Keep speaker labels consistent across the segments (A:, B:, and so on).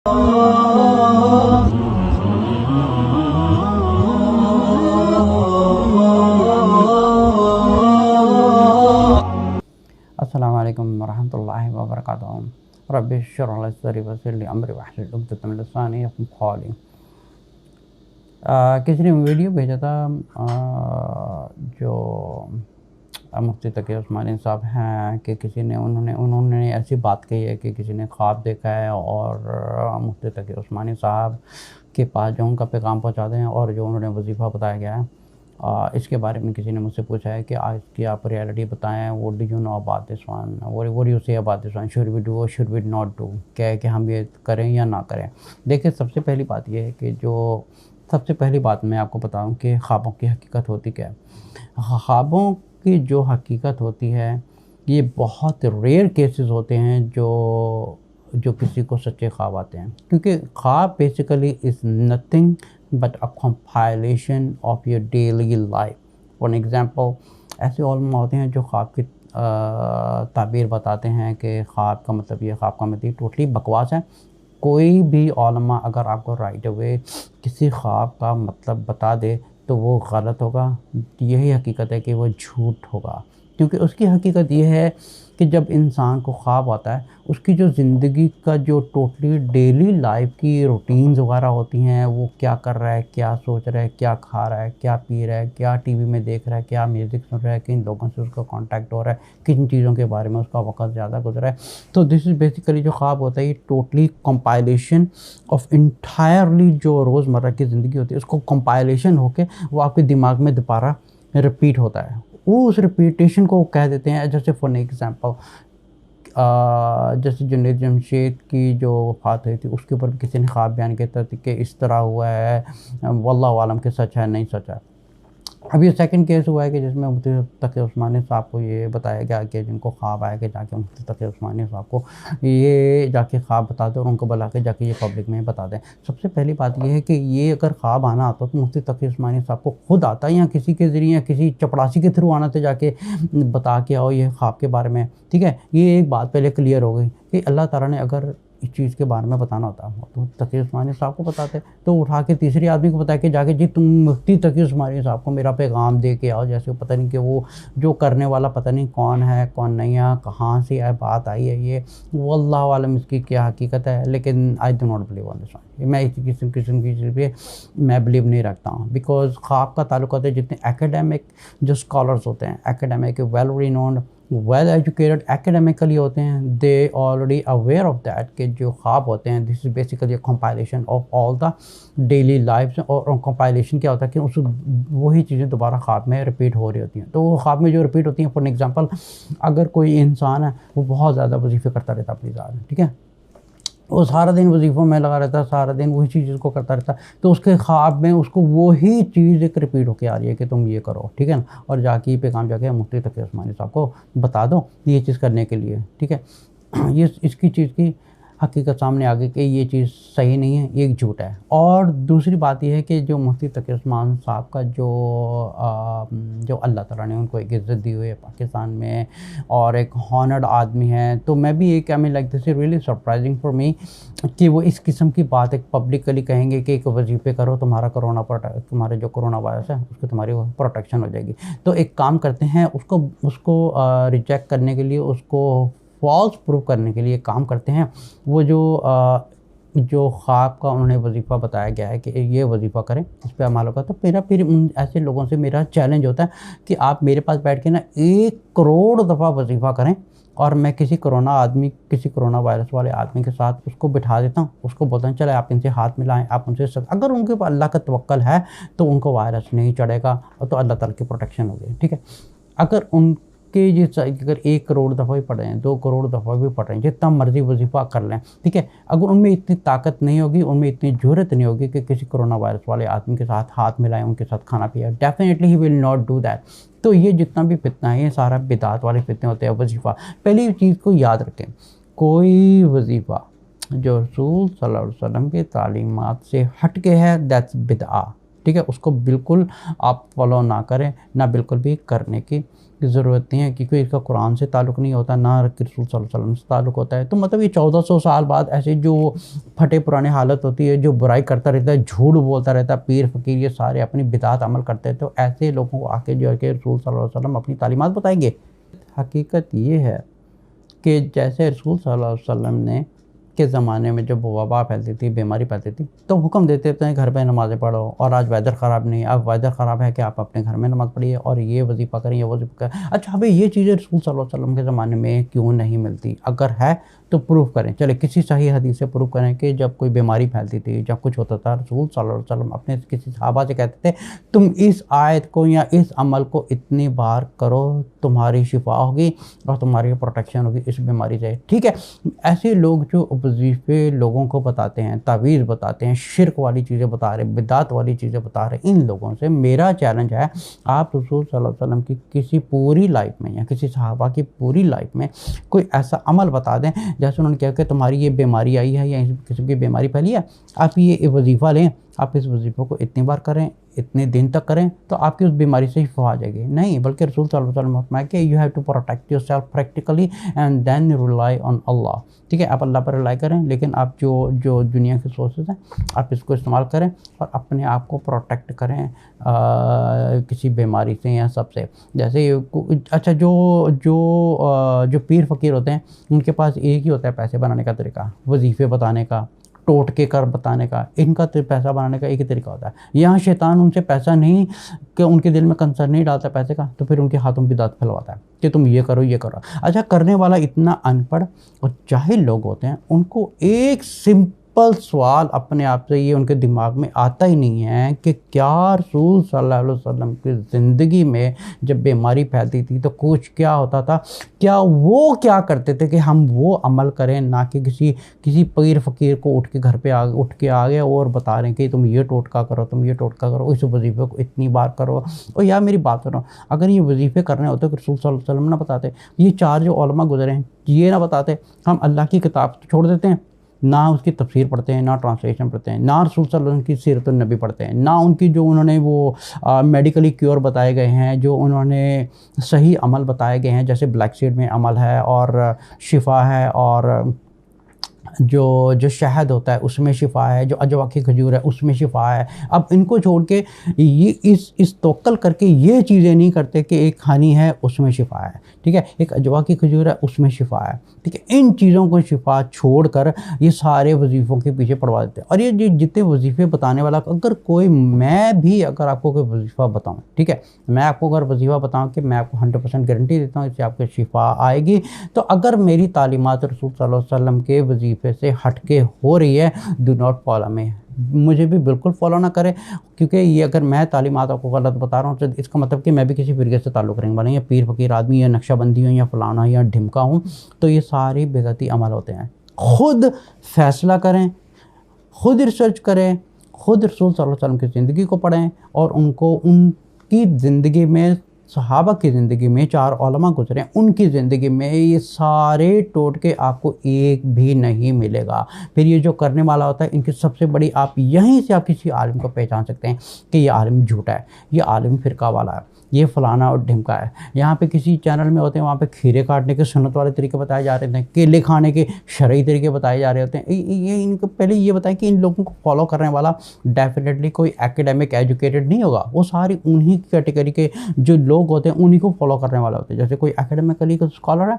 A: अस्सलामु अलैकुम वरहमतुल्लाहि वबरकातुहू। रब्बि इश्रह ली सदरी वयस्सिर ली अमरी वहलुल उक़दतम मिन लिसानी यफ़क़हू क़ौली। किसी ने वीडियो भेजा था, जो मुफ्ती तकी उस्मानी साहब हैं, कि किसी ने उन्होंने ऐसी बात कही है कि किसी ने ख्वाब देखा है और मुफ्ती तकी उस्मानी साहब के पास जो उनका पैगाम पहुंचाते हैं और जो उन्होंने वजीफ़ा बताया गया है, इसके बारे में किसी ने मुझसे पूछा है कि आज की आप रियलिटी बताएं। What do you know about this one, what you say about this one, should we do और शुड वी नॉट डू, क्या है कि हम ये करें या ना करें। देखिए, सबसे पहली बात ये है कि सबसे पहली बात मैं आपको बताऊं कि ख्वाबों की हकीकत होती क्या है। ख्वाबों की जो हकीकत होती है, ये बहुत रेयर केसेस होते हैं जो किसी को सच्चे ख्वाब आते हैं, क्योंकि ख्वाब basically is nothing but a compilation of your daily life. For example, ऐसे उलमा होते हैं जो ख्वाब की ताबीर बताते हैं कि ख्वाब का मतलब ये, ख्वाब का मतलब टोटली बकवास है। कोई भी उलमा अगर आपको राइट अवे किसी ख्वाब का मतलब बता दे तो वो गलत होगा। यही हकीकत है कि वो झूठ होगा, क्योंकि उसकी हकीकत ये है कि जब इंसान को ख्वाब आता है, उसकी जो ज़िंदगी का जो टोटली डेली लाइफ की रूटीन्स वगैरह होती हैं, वो क्या कर रहा है, क्या सोच रहा है, क्या खा रहा है, क्या पी रहा है, क्या टीवी में देख रहा है, क्या म्यूज़िक सुन रहा है, किन लोगों से उसका कांटेक्ट हो रहा है, किन चीज़ों के बारे में उसका वक्त ज़्यादा गुजरा है। तो दिस इज़ बेसिकली जो ख्वाब होता है, ये टोटली कंपाइलेशन ऑफ इंटायरली जो रोज़मर्रा की ज़िंदगी होती है, उसको कंपाइलेशन होके वो आपके दिमाग में दोबारा रिपीट होता है। वो उस रिपीटेशन को कह देते हैं, जैसे फॉर एग्ज़ाम्पल जैसे जुनैद जमशेद की जो वफ़ात हुई थी, उसके ऊपर किसी ने ख्वाब बयान किया था कि इस तरह हुआ है, वल्लाहु आलम कि सच है नहीं सच है। अब ये सेकंड केस हुआ है कि जिसमें मुफ्ती तकी उस्मानी साहब को ये बताया गया कि जिनको ख्वाब आया कि जाके मुफ्ती तकी उस्मानी साहब को ये जाके ख्वाब बता दें और उनको बुला के जाके ये पब्लिक में बता दें। सबसे पहली बात ये है कि ये अगर ख्वाब आना आता तो मुफ्ती तकी उस्मानी साहब को खुद आता या किसी के ज़रिए या किसी चपड़ासी के थ्रू आना था, जाके बता के आओ ये ख्वाब के बारे में। ठीक है, ये एक बात पहले क्लियर हो गई कि अल्लाह ताला ने अगर इस चीज़ के बारे में बताना होता तो तकी उस्मानी साहब को बताते, तो उठा के तीसरे आदमी को बताया कि जाके जी तुम मुफ्ती तकी उस्मानी साहब को मेरा पैगाम दे के आओ। जैसे पता नहीं कि वो जो करने वाला पता नहीं कौन है कौन नहीं है, कहाँ से है बात आई है, ये वल्लाहु आलम इसकी क्या हकीकत है। लेकिन I do not believe on this one. मैं इसी किस्म की चीज़ पे मैं बिलीव नहीं रखता हूँ, बिकॉज ख्वाब का ताल्लुक होता है जितने एकेडमिक जो स्कॉलर्स होते हैं, academic well renowned well educated academically होते हैं, they already aware of that कि जो ख्वाब होते हैं this is basically compilation of all the daily life. और कंपाइलेशन क्या होता है कि उस वही चीज़ें दोबारा ख्वाब में रिपीट हो रही होती हैं। तो वो ख्वाब में जो रिपीट होती हैं, फॉर एग्जांपल अगर कोई इंसान है वो बहुत ज़्यादा वजीफ़े करता रहता है अपनी ज़ात में, ठीक है, वो सारा दिन वजीफ़ों में लगा रहता है, सारा दिन वही चीज़ को करता रहता है, तो उसके ख्वाब में उसको वही चीज़ एक रिपीट होके आ रही है कि तुम ये करो, ठीक है ना। और जाके पैगाम जाके मुफ्ती तकी उस्मानी साहब को बता दो ये चीज़ करने के लिए, ठीक है। ये इसकी चीज़ की हकीकत सामने आ गई कि ये चीज़ सही नहीं है, ये झूठ है। और दूसरी बात ये है कि जो मुफ्ती तकी उस्मानी साहब का जो अल्लाह ताला ने उनको एक इज़्ज़त दी हुई है पाकिस्तान में और एक हॉनर्ड आदमी है, तो मैं भी एक I mean like this is really surprising for me कि वो इस किस्म की बात एक पब्लिकली कहेंगे कि एक वजीफ़े करो, तुम्हारे जो कोरोना वायरस है उसको तुम्हारी प्रोटेक्शन हो जाएगी। तो एक काम करते हैं, उसको रिजेक्ट करने के लिए, उसको फॉल्स प्रूव करने के लिए काम करते हैं। वो जो ख्वाब का उन्होंने वजीफ़ा बताया गया है कि ये वजीफ़ा करें, इस पर अमल होगा, तो मेरा फिर उन ऐसे लोगों से मेरा चैलेंज होता है कि आप मेरे पास बैठ के ना 1 करोड़ दफ़ा वजीफ़ा करें और मैं किसी कोरोना वायरस वाले आदमी के साथ उसको बिठा देता हूँ, उसको बोलता हूँ चले आप इनसे हाथ मिलाएं, आप उनसे अगर उनके ऊपर अल्लाह का तवक्कल है तो उनको वायरस नहीं चढ़ेगा और तो अल्लाह ताला की प्रोटेक्शन होगी, ठीक है। अगर उनके अगर 1 करोड़ दफ़ा भी पढ़ रहे हैं, 2 करोड़ दफ़ा भी पढ़ रहे हैं, जितना मर्जी वजीफ़ा कर लें, ठीक है, अगर उनमें इतनी ताकत नहीं होगी, उनमें इतनी ज़रूरत नहीं होगी कि किसी कोरोना वायरस वाले आदमी के साथ हाथ मिलाएं, उनके साथ खाना पिया, definitely he will not do that. तो ये जितना भी फितना है, ये सारा बिदात वाले फितने होते हैं। वजीफ़ा, पहली चीज़ को याद रखें, कोई वजीफ़ा जो रसूल सल्लल्लाहु अलैहि वसल्लम की तालीमात से हट के है, दैट्स बिदआ। ठीक है, उसको बिल्कुल आप फॉलो ना करें, ना बिल्कुल भी करने की ज़रूरत नहीं है, क्योंकि इसका कुरान से ताल्लुक़ नहीं होता, ना रसूल सल्लल्लाहु अलैहि वसल्लम से ताल्लुक़ होता है। तो मतलब ये 1400 साल बाद ऐसे जो फटे पुराने हालत होती है, जो बुराई करता रहता है, झूठ बोलता रहता है, पीर फ़कीर ये सारे अपनी बिदात अमल करते हैं, तो ऐसे लोगों को आके जो है कि रसूल सल्लल्लाहु अलैहि वसल्लम अपनी तालीमात बताएंगे। हकीकत ये है कि जैसे रसूल सल्लल्लाहु अलैहि वसल्लम ने के ज़माने में जब वबा फैलती थी, बीमारी फैलती थी, तो हुक्म देते थे घर पे नमाज़ें पढ़ो, और आज वेदर ख़राब नहीं है, अब वेदर ख़राब है कि आप अपने घर में नमाज़ पढ़िए और ये वजीफ़ा करें, ये वजीफ़ा करें। अच्छा, अबे ये चीज़ें रसूल सल्लल्लाहु अलैहि वसल्लम के ज़माने में क्यों नहीं मिलती? अगर है तो प्रूफ़ करें, चले किसी सही हदीस से प्रूफ़ करें कि जब कोई बीमारी फैलती थी, जब कुछ होता था, रसूल सल्लल्लाहु अलैहि वसल्लम अपने किसी सहाबा से कहते थे, तुम इस आयत को या इस अमल को इतनी बार करो, तुम्हारी शिफा होगी और तुम्हारी प्रोटेक्शन होगी इस बीमारी से। ठीक है, ऐसे लोग जो वजीफ़े लोगों को बताते हैं, तावीज़ बताते हैं, शिरक वाली चीज़ें बता रहे, बिदात वाली चीज़ें बता रहे, इन लोगों से मेरा चैलेंज है, आप रसूल सल्लल्लाहु अलैहि वसल्लम की किसी पूरी लाइफ में या किसी सहाबा की पूरी लाइफ में कोई ऐसा अमल बता दें, जैसे उन्होंने कहा कि तुम्हारी ये बीमारी आई है या इस किस्म की बीमारी फैली है, आप ये वजीफ़ा लें, आप इस वजीफ़े को इतनी बार करें, इतने दिन तक करें, तो आपकी उस बीमारी से शिफा आ जाएगी। नहीं, बल्कि रसूल सल्लल्लाहु अलैहि वसल्लम फरमाया कि you have to protect yourself practically and then rely on Allah. ठीक है, आप अल्लाह पर रिलाई करें, लेकिन आप जो दुनिया के सोर्सेज हैं आप इसको इस्तेमाल करें और अपने आप को प्रोटेक्ट करें किसी बीमारी से या सबसे। जैसे अच्छा, जो पीर फ़कीर होते हैं, उनके पास एक ही होता है पैसे बनाने का तरीका, वजीफ़े बताने का, टोटके कर बताने का, इनका पैसा बनाने का एक ही तरीका होता है। यहाँ शैतान उनसे पैसा नहीं, कि उनके दिल में कंसर्न नहीं डालता पैसे का, तो फिर उनके हाथों में बिदात फैलवाता है कि तुम ये करो, ये करो। अच्छा, करने वाला इतना अनपढ़ और जाहिल लोग होते हैं, उनको एक सिंपल सवाल अपने आप से ये उनके दिमाग में आता ही नहीं है कि क्या रसूल सल्लल्लाहु अलैहि वसल्लम की ज़िंदगी में जब बीमारी फैलती थी तो कुछ क्या होता था, क्या वो क्या करते थे कि हम वो अमल करें, ना कि किसी पीर फ़कीर को उठ के आ गए और बता रहे हैं कि तुम ये टोटका करो, तुम ये टोटका करो, इस वजीफ़े को इतनी बार करो। और यार मेरी बात सुनो, अगर ये वजीफ़े करने होते तो रसूल सल्लल्लाहु अलैहि वसल्लम ना बताते, ये 4 जो उलमा गुजरे हैं ये ना बताते, हम अल्लाह की किताब तो छोड़ देते हैं, ना उसकी तफसीर पढ़ते हैं, ना ट्रांसलेशन पढ़ते हैं, ना रसूल सल्लल्लाहु अलैहि वसल्लम की सीरत नबी पढ़ते हैं, ना उनकी जो उन्होंने वो मेडिकली क्योर बताए गए हैं, जो उन्होंने सही अमल बताए गए हैं, जैसे ब्लैक सीड में अमल है और शिफा है, और जो शहद होता है उसमें शिफा है, जो अजवा की खजूर है उसमें शिफा है। अब इनको छोड़ के ये इस तवक्कल करके ये चीज़ें नहीं करते कि एक खानी है उसमें शिफा है, ठीक है, एक अजवा की खजूर है उसमें शिफा है, ठीक है। इन चीज़ों को शिफा छोड़कर ये सारे वजीफ़ों के पीछे पड़वा देते हैं। और ये जितने वजीफ़े बताने वाला, अगर कोई, मैं भी अगर आपको कोई वजीफ़ा बताऊँ, ठीक है, मैं आपको अगर वजीफ़ा बताऊँ कि मैं आपको 100% गारंटी देता हूँ इससे आपको शिफा आएगी, तो अगर मेरी तालीमात रसूल सल्लल्लाहु अलैहि वसल्लम के वजीफ़े से हटके हो रही है, डू नॉट फॉलो मी, मुझे भी बिल्कुल फॉलो ना करें, क्योंकि ये अगर मैं तालीमात आपको गलत बता रहा हूँ तो इसका मतलब कि मैं भी किसी फ़िरके से ताल्लुक़ रखने वाला, या पीर फ़कीर आदमी, या नक्शबंदी हूँ, या फ़लाना या ढिमका हूँ, तो ये सारे बेगती अमल होते हैं। ख़ुद फ़ैसला करें, ख़ुद रिसर्च करें, ख़ुद रसूल सल्लल्लाहु अलैहि वसल्लम की ज़िंदगी को पढ़ें और उनकी ज़िंदगी में, सहाबा की ज़िंदगी में 4 उलमा गुजरे, उनकी ज़िंदगी में ये सारे टोटके आपको एक भी नहीं मिलेगा। फिर ये जो करने वाला होता है, इनकी सबसे बड़ी, आप यहीं से आप किसी आलिम को पहचान सकते हैं कि ये आलिम झूठा है, ये आलिम फ़िरका वाला है, ये फ़लाना और ढिमका है। यहाँ पे किसी चैनल में होते हैं, वहाँ पे खीरे काटने के सुन्नत वाले तरीके बताए जा रहे थे, केले खाने के शरई तरीके बताए जा रहे होते हैं। ये इनको पहले ये बताएं कि इन लोगों को फॉलो करने वाला डेफिनेटली कोई एकेडमिक एजुकेटेड नहीं होगा, वो सारी उन्हीं कैटेगरी के जो लोग होते हैं उन्हीं को फॉलो करने वाले होते हैं। जैसे कोई एकेडमिकली का स्कॉलर है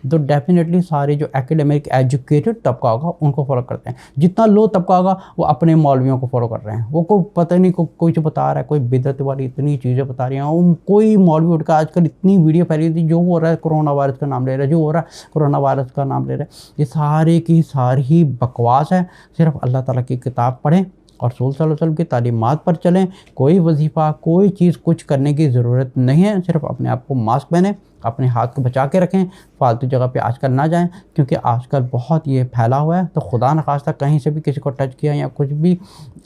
A: तो डेफिनेटली सारे जो एकेडमिक एजुकेटेड तबका होगा उनको फॉलो करते हैं। जितना लो तबका होगा वो अपने मौलवियों को फॉलो कर रहे हैं, वो कोई पता नहीं कोई जो बता रहा है, कोई बिदअत वाली इतनी चीज़ें बता रही हैं, कोई मौलवी उठ कर, आजकल इतनी वीडियो फैली थी, जो हो रहा है कोरोना वायरस का नाम ले रहा है, जो हो रहा है कोरोना वायरस का नाम ले रहा है, ये सारे की सारी बकवास है। सिर्फ अल्लाह ताला की किताब पढ़ें और रसूल सल्लल्लाहु अलैहि वसल्लम की तालीमात पर चलें। कोई वजीफ़ा, कोई चीज़ कुछ करने की ज़रूरत नहीं है, सिर्फ अपने आप को मास्क पहने, अपने हाथ को बचा के रखें, फालतू जगह पे आजकल ना जाएं, क्योंकि आजकल बहुत ये फैला हुआ है। तो खुदा न खास्ता कहीं से भी किसी को टच किया या कुछ भी,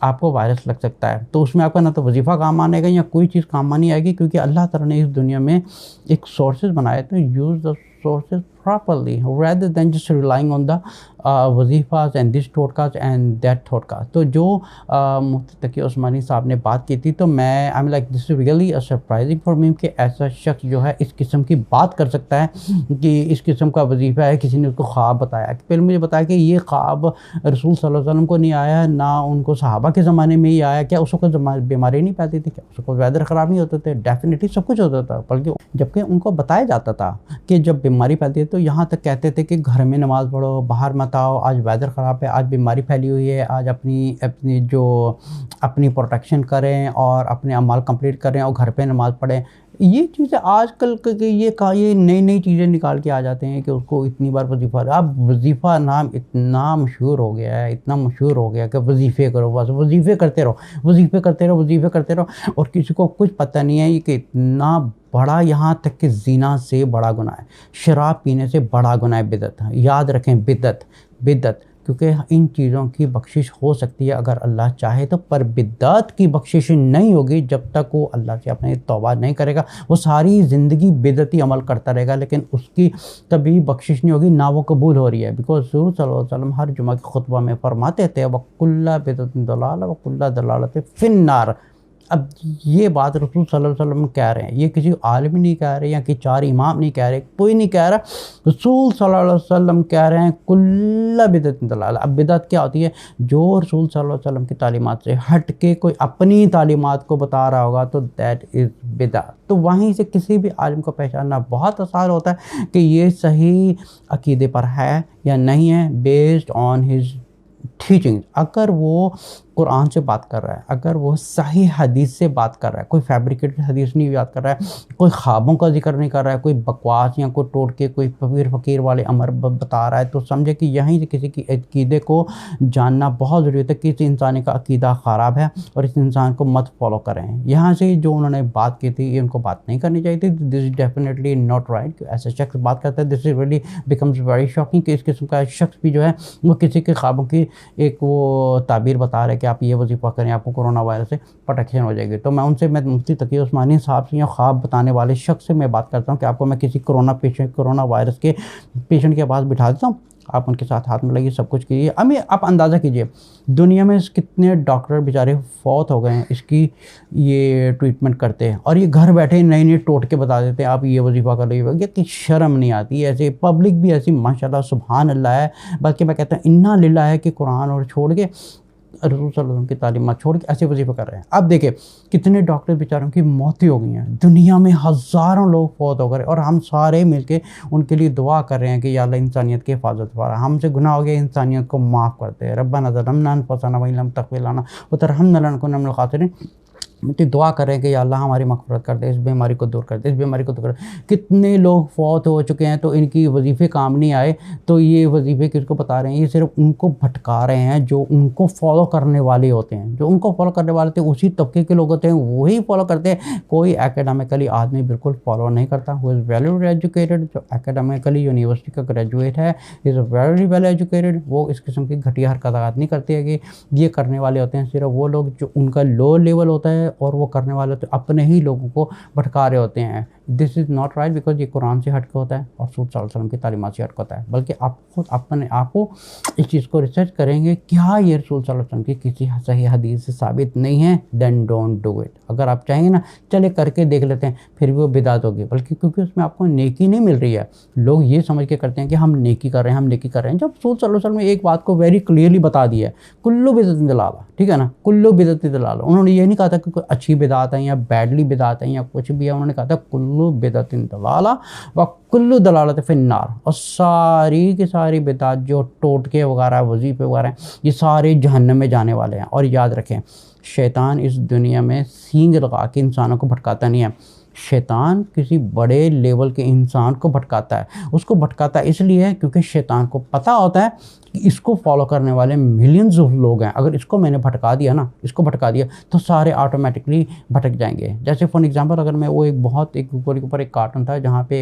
A: आपको वायरस लग सकता है। तो उसमें आपका ना तो वजीफ़ा काम आनेगा या कोई चीज़ काम नहीं आएगी, क्योंकि अल्लाह ताला ने इस दुनिया में एक सोर्सेज बनाए, तो use the sources properly rather than just relying on the वजीफ़ास and this thoughtcast and that thoughtcast. तो जो मुफ्ती तकी उस्मानी साहब ने बात की थी, तो मैं I am like this is really a surprising for me कि ऐसा शख्स जो है इस किस्म की बात कर सकता है कि इस किस्म का वजीफ़ा है, किसी ने उसको ख्वाब बताया। पहले मुझे बताया कि ये ख्वाब रसूल सल्लल्लाहु अलैहि वसल्लम को नहीं आया, ना उनको सहाबा के ज़माने में ही आया। क्या उस वक्त बीमारी नहीं पाती थी? क्या उस वक्त वेदर ख़राब नहीं होते थे? डेफिनेटली सब कुछ होता था, बल्कि जबकि उनको बताया जाता था कि जब बीमारी फैलती है तो यहाँ तक कहते थे कि घर में नमाज़ पढ़ो, बाहर मत आओ, आज वेदर ख़राब है, आज बीमारी फैली हुई है, आज अपनी प्रोटेक्शन करें और अपने अमाल कंप्लीट करें और घर पे नमाज़ पढ़ें। ये चीज़ें आजकल के ये नई नई चीज़ें निकाल के आ जाते हैं कि उसको इतनी बार वजीफ़ा। अब वजीफ़ा नाम इतना मशहूर हो गया है, इतना मशहूर हो गया कि वजीफ़े करो, बस वजीफ़े करते रहो, वजीफ़े करते रहो, वजीफ़े करते रहो, और किसी को कुछ पता नहीं है कि इतना बड़ा, यहाँ तक कि ज़िना से बड़ा गुनाह है, शराब पीने से बड़ा गुनाह है बिदअत। याद रखें, बिदअत, क्योंकि इन चीज़ों की बख्शिश हो सकती है अगर अल्लाह चाहे तो, पर बिदअत की बख्शिश नहीं होगी जब तक वो अल्लाह से अपने तौबा नहीं करेगा। वो सारी ज़िंदगी बिदअती अमल करता रहेगा, लेकिन उसकी कभी बख्शिश नहीं होगी, ना वो कबूल हो रही है। बिकॉज रसूल सल्लल्लाहु अलैहि वसल्लम हर जुमा के खुतबा में फरमाते थे वकुल्ला बिदअतिन दलाला वकुल्ला दलालतिन फिन्नार। अब ये बात रसूल सल्लल्लाहु अलैहि वसल्लम कह रहे हैं, ये किसी आलिम नहीं कह रहे, या कि 4 इमाम नहीं कह रहे, कोई नहीं कह रहा, रसूल सल्लल्लाहु अलैहि वसल्लम कह रहे हैं कुल्ला बिदअतिन दलाला। अब बिदअत क्या होती है? जो रसूल सल्लल्लाहु अलैहि वसल्लम की तालीमात से हट के कोई अपनी तालीमात को बता रहा होगा तो दैट इज़ बिदअत। तो वहीं से किसी भी आलिम को पहचानना बहुत आसान होता है कि ये सही अकीदे पर है या नहीं है, बेस्ड ऑन हिज टीचिंग। अगर वो कुरान से बात कर रहा है, अगर वो सही हदीस से बात कर रहा है, कोई फैब्रिकेटेड हदीस नहीं बात कर रहा है, कोई ख्वाबों का जिक्र नहीं कर रहा है, कोई बकवास या कोई टोटके, कोई फ़कीर वाले अमर बता रहा है, तो समझे कि यहीं से किसी की अकीदे को जानना बहुत ज़रूरी है कि इस इंसान का अकीदा ख़राब है और इस इंसान को मत फॉलो करें। यहाँ से जो उन्होंने बात की थी, ये उनको बात नहीं करनी चाहिए थी। This is definitely not right कि ऐसा शख्स बात करता है। This is really becomes very shocking कि इस किस्म का शख्स भी जो है वो किसी के ख्वाबों की एक वो ताबीर बता रहे कि आप ये वजीफ़ा करें, आपको कोरोना वायरस से प्रोटेक्शन हो जाएगी। तो मैं मुफ्ती तकी उस्मानी साहब से या ख्वाब बताने वाले शख्स से मैं बात करता हूँ कि आपको मैं किसी कोरोना वायरस के पेशेंट के पास बिठा देता हूँ, आप उनके साथ हाथ मिलाइए, सब कुछ कीजिए। अभी आप अंदाज़ा कीजिए दुनिया में कितने डॉक्टर बेचारे फौत हो गए हैं इसकी ये ट्रीटमेंट करते हैं, और ये घर बैठे नए नए टोटके बता देते हैं, आप ये वजीफ़ा कर लीजिए। ये कि शर्म नहीं आती है? ऐसे पब्लिक भी ऐसी माशाल्लाह सुभान अल्लाह है, बल्कि मैं कहता हूँ इन्ना लिल्लाह है कि कुरान और छोड़ के, रसूल सल्लल्लाहु अलैहि वसल्लम की तालीमात छोड़ के ऐसे वजीफ़े कर रहे हैं। अब देखिए कितने डॉक्टर बेचारों की मौतें हो गई हैं, दुनिया में हज़ारों लोग फौत हो गए, और हम सारे मिलके उनके लिए दुआ कर रहे हैं कि या अल्लाह इंसानियत की हिफाजत फरमा, हमसे गुनाह हो गया, इंसानियत को माफ़ करते हैं। रब्बना ज़लमना अनफुसना व इन लम तग़फिर लना व तरहमना लनकुनन्ना मिनल ख़ासिरीन। तो दुआ करें कि या अल्लाह हमारी मग़फ़िरत कर दे, इस बीमारी को दूर कर दे, इस बीमारी को दूर कर दे। कितने लोग फौत हो चुके हैं तो इनकी वजीफ़े काम नहीं आए, तो ये वजीफ़े किसको बता रहे हैं? ये सिर्फ उनको भटका रहे हैं जो उनको फॉलो करने वाले होते हैं। जो उनको फॉलो करने वाले थे उसी तबके के लोग होते हैं, वही फॉलो करते हैं। कोई एकेडमिकली आदमी बिल्कुल फॉलो नहीं करता। हु इज़ वेल एजुकेटेड, जो एकेडमिकली यूनिवर्सिटी का ग्रेजुएट है, इज़ वेरी वेल एजुकेटेड, वो इस किस्म की घटिया हरकत नहीं करते हैं। कि ये करने वाले होते हैं सिर्फ वो लोग जो उनका लो लेवल होता है, और वो करने वाले तो अपने ही लोगों को भटका रहे होते हैं। This is not right, because ये कुरान से हट के होता है और रसूल सल्लल्लाहु अलैहि वसल्लम की तालीमात से हट के होता है। बल्कि आप खुद अपने आप को इस चीज़ को रिसर्च करेंगे, क्या ये रसूल सल्लल्लाहु अलैहि वसल्लम की किसी सही हदीस से साबित नहीं है, देन डोंट डू इट। अगर आप चाहेंगे ना, चले करके देख लेते हैं, फिर भी वो बिदात होगी, बल्कि क्योंकि उसमें आपको नेकी नहीं मिल रही है। लोग ये समझ के करते हैं कि हम नेकी कर रहे हैं, हम नेकी कर रहे हैं, जब रसूल सल्लल्लाहु अलैहि वसल्लम ने एक बात को वेरी क्लियरली बता दिया है, कुल्लु बिदअतिन दलाला, ठीक है ना, कुल्लु बिदअतिन दलाला। उन्होंने ये नहीं कहा था कि कोई अच्छी बिदात है या बैडली बिदात है या कुछ भी है, उन्होंने कहा था कुल्लु बिदअतिन दलाला व कुल्लु दलालत फिन्नार। और सारी की सारी बिदात जो टोटके वगैरह वजीफ़े वगैरह हैं, ये सारे जहन्नम में जाने वाले हैं। और याद रखें, शैतान इस दुनिया में सींग लगा के इंसानों को भटकाता नहीं है। शैतान किसी बड़े लेवल के इंसान को भटकाता है। उसको भटकाता इसलिए है क्योंकि शैतान को पता होता है कि इसको फॉलो करने वाले मिलियंस ऑफ लोग हैं। अगर इसको मैंने भटका दिया ना, इसको भटका दिया, तो सारे ऑटोमेटिकली भटक जाएंगे। जैसे फॉर एग्जांपल, अगर मैं वो एक ऊपर एक कार्टून था जहाँ पे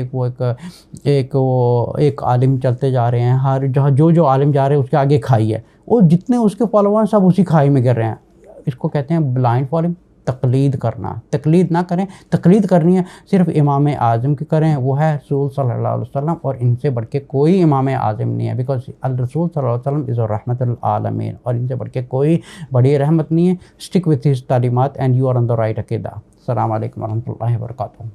A: एक आलिम चलते जा रहे हैं, हर जहाँ जो आलिम जा रहे हैं उसके आगे खाई है, और जितने उसके फॉलोअर्स सब उसी खाई में गिर रहे हैं। इसको कहते हैं ब्लाइंड फॉलोइंग। तकलीद करना, तकलीद ना करें। तकलीद करनी है सिर्फ इमाम आज़म की करें, वो है रसूल सल्लल्लाहु अलैहि वसल्लम, और इनसे बढ़ के कोई इमाम आज़म नहीं है, बिकॉज रसूल सल्लल्लाहु अलैहि वसल्लम इज़ रहमतुल आलमीन, और इनसे बढ़ के कोई बड़ी रहमत नहीं है। स्टिक विथ हिज तालीमात and you are on the right अकीदा। अस्सलामु अलैकुम व रहमतुल्लाहि व बरकातुहू।